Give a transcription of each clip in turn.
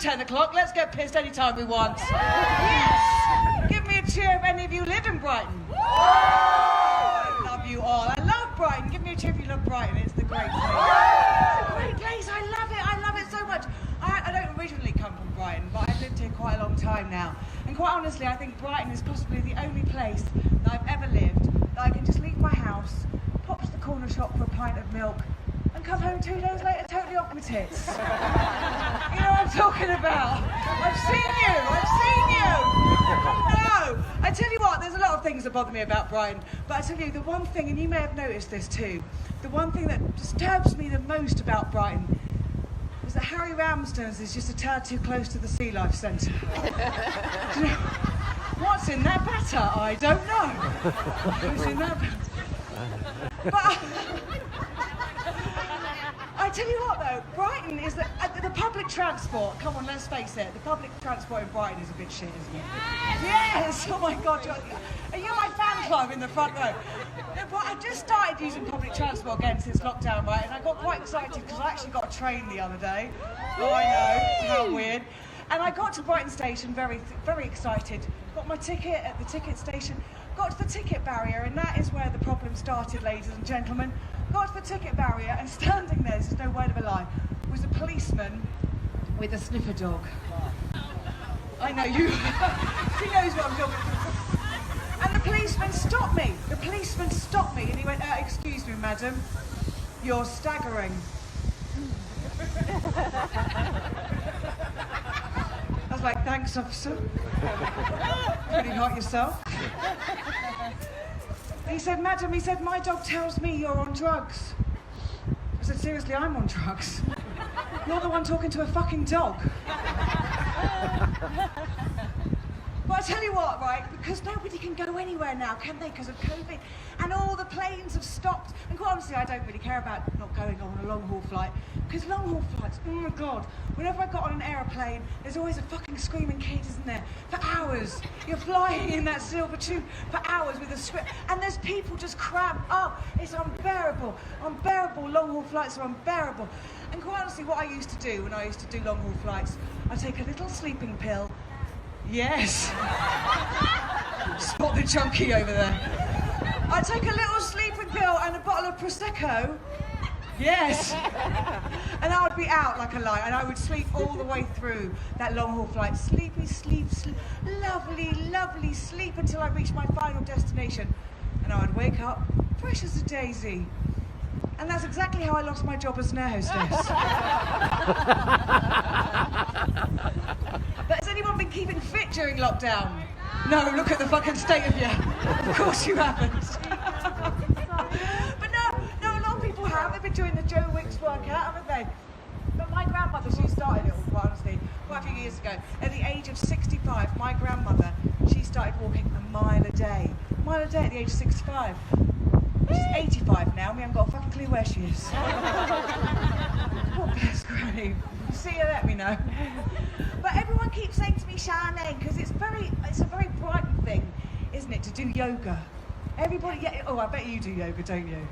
10 o'clock. Let's get pissed anytime we want. Yes! Give me a cheer if any of you live in Brighton. I love you all. I love Brighton. Give me a cheer if you love Brighton. It's the great place. It's a great place. I love it. I love it so much. I don't originally come from Brighton, but I've lived here quite a long time now. And quite honestly, I think Brighton is possibly the only place that I've ever lived that I can just leave my house, pop to the corner shop for a pint of milk, and come home 2 days later totally off my tits. You know what I'm talking about? I've seen you! No! I tell you what, there's a lot of things that bother me about Brighton, but I tell you, the one thing, and you may have noticed this too, the one thing that disturbs me the most about Brighton is that Harry Ramsden's is just a tad too close to the Sea Life Centre. You know, what's in that batter? I don't know. What's in that batter? But I tell you what though, Brighton is the public transport, come on, let's face it, the public transport in Brighton is a bit shit, isn't it? Yes! Oh my God, you're my fan club in the front row. But I just started using public transport again since lockdown, right? And I got quite excited because I actually got a train the other day. Oh, I know, how weird. And I got to Brighton Station very excited. Got my ticket at the ticket station, got to the ticket barrier, and that is where the problem started, ladies and gentlemen. Got to the ticket barrier, and standing there, this is no word of a lie, was a policeman with a sniffer dog. I know, you. She knows what I'm talking about. And the policeman stopped me. And he went, excuse me, madam, you're staggering. I was like, thanks, officer. Pretty hot yourself. He said, madam, my dog tells me you're on drugs. I said, seriously, I'm on drugs. You're the one talking to a fucking dog. But I tell you what, right, because nobody can go anywhere now, can they, because of COVID? And all the planes have stopped. And quite honestly, I don't really care about not going on a long-haul flight, because long-haul flights, oh my God, whenever I got on an aeroplane, there's always a fucking screaming kid, isn't there? For hours. You're flying in that silver tube for hours with a script, and there's people just cramped up. It's unbearable. Long-haul flights are unbearable. And quite honestly, what I used to do when I used to do long-haul flights, I'd take a little sleeping pill. Yes. Spot the chunky over there. I'd take a little sleeping pill and a bottle of Prosecco. Yes. And I would be out like a light, and I would sleep all the way through that long-haul flight. Sleepy, sleep, lovely sleep until I reached my final destination. And I would wake up fresh as a daisy. And that's exactly how I lost my job as an air hostess. But has anyone been keeping fit during lockdown? No, look at the fucking state of you. Of course you haven't. But no, a lot of people have. They've been doing the Joe Wicks workout, haven't they? But my grandmother, she started it all, quite honestly, quite a few years ago. At the age of 65, my grandmother, she started walking a mile a day. A mile a day at the age of 65. She's 85 now, we haven't got a fucking clue where she is. God bless Granny. You see her, let me know. But everyone keeps saying to me, Charmaine, because it's a very Brighton thing, isn't it, to do yoga? Everybody, yeah, oh, I bet you do yoga, don't you?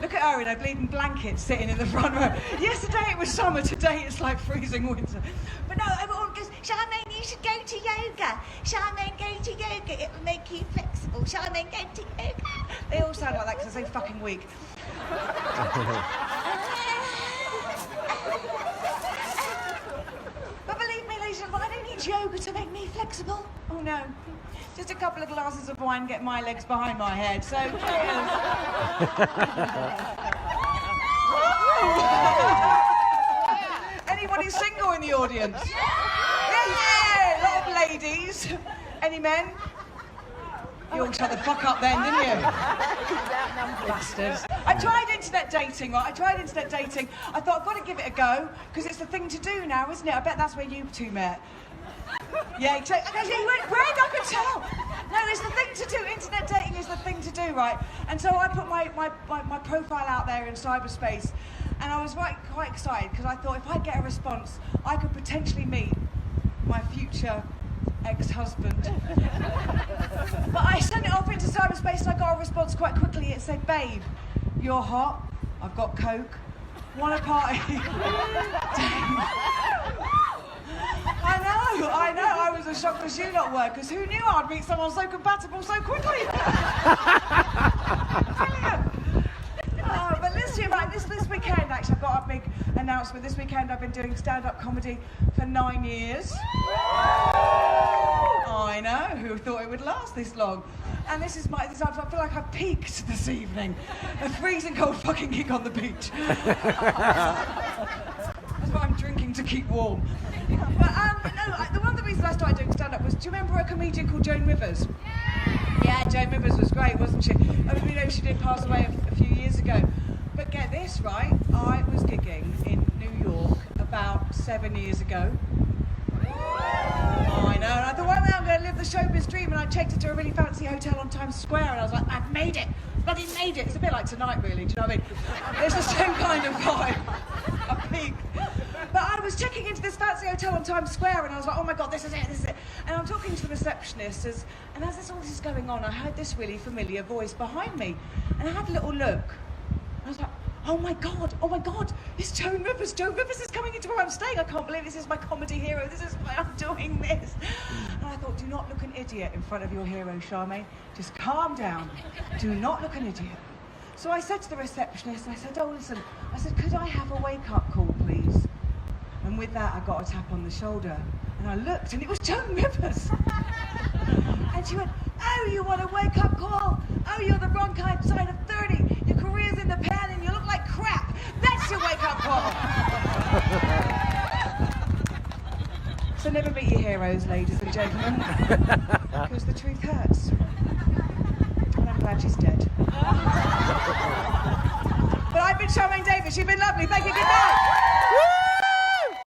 Look at her in her bleeding blanket sitting in the front row. Yesterday it was summer, today it's like freezing winter. But no, everyone goes, Charmaine, you should go to yoga. Charmaine, go to yoga, it will make you flexible. Charmaine, go to yoga. They all sound like that because they're so fucking weak. But believe me, ladies and gentlemen, I don't need yoga to make me flexible. Oh no. Just a couple of glasses of wine get my legs behind my head, so cheers. Anybody single in the audience? Yeah! A lot of ladies. Any men? You all shut the fuck up then, didn't you? Bastards. I tried internet dating, right? I thought, I've got to give it a go, because it's the thing to do now, isn't it? I bet that's where you two met. Yeah, exactly. You went, Greg, I could tell. No, it's the thing to do. Internet dating is the thing to do, right? And so I put my profile out there in cyberspace, and I was quite excited, because I thought if I get a response, I could potentially meet my future ex-husband. But I sent it off into cyberspace, and I got a response quite quickly. It said, babe, you're hot, I've got coke, want a party? I know. I was as shocked as you lot were, because who knew I'd meet someone so compatible so quickly? Brilliant. Oh, but listen, right, this weekend, actually, I've got a big announcement. This weekend, I've been doing stand-up comedy for 9 years. I know, who thought it would last this long? And I feel like I've peaked this evening. A freezing cold fucking gig on the beach. That's what I'm drinking to keep warm. But one of the reasons I started doing stand-up was, do you remember a comedian called Joan Rivers? Yeah, Joan Rivers was great, wasn't she? I mean, she did pass away a few years ago. But get this, right? I was gigging in New York about 7 years ago. I know, and I thought, one day I'm going to live the showbiz dream, and I checked into a really fancy hotel on Times Square, and I was like, I've made it! Bloody made it! It's a bit like tonight, really, do you know what I mean? It's the same kind of vibe. A peak. But I was checking into this fancy hotel on Times Square, and I was like, oh my God, this is it. And I'm talking to the receptionist, and as all this is going on, I heard this really familiar voice behind me, and I had a little look. I was like, oh my God, it's Joan Rivers. Joan Rivers is coming into where I'm staying. I can't believe this is my comedy hero. This is why I'm doing this. And I thought, do not look an idiot in front of your hero, Charmaine. Just calm down. Do not look an idiot. So I said to the receptionist, I said, oh, listen, could I have a wake-up call, please? And with that, I got a tap on the shoulder. And I looked, and it was Joan Rivers. And she went, oh, you want a wake-up call? Oh, you're the wrong side of 30. Your career's in the pan and you look like crap. That's your wake-up call. So never meet your heroes, ladies and gentlemen. Because the truth hurts. And I'm glad she's dead. But I've been Charmaine Davis. You've been lovely. Thank you. Good night.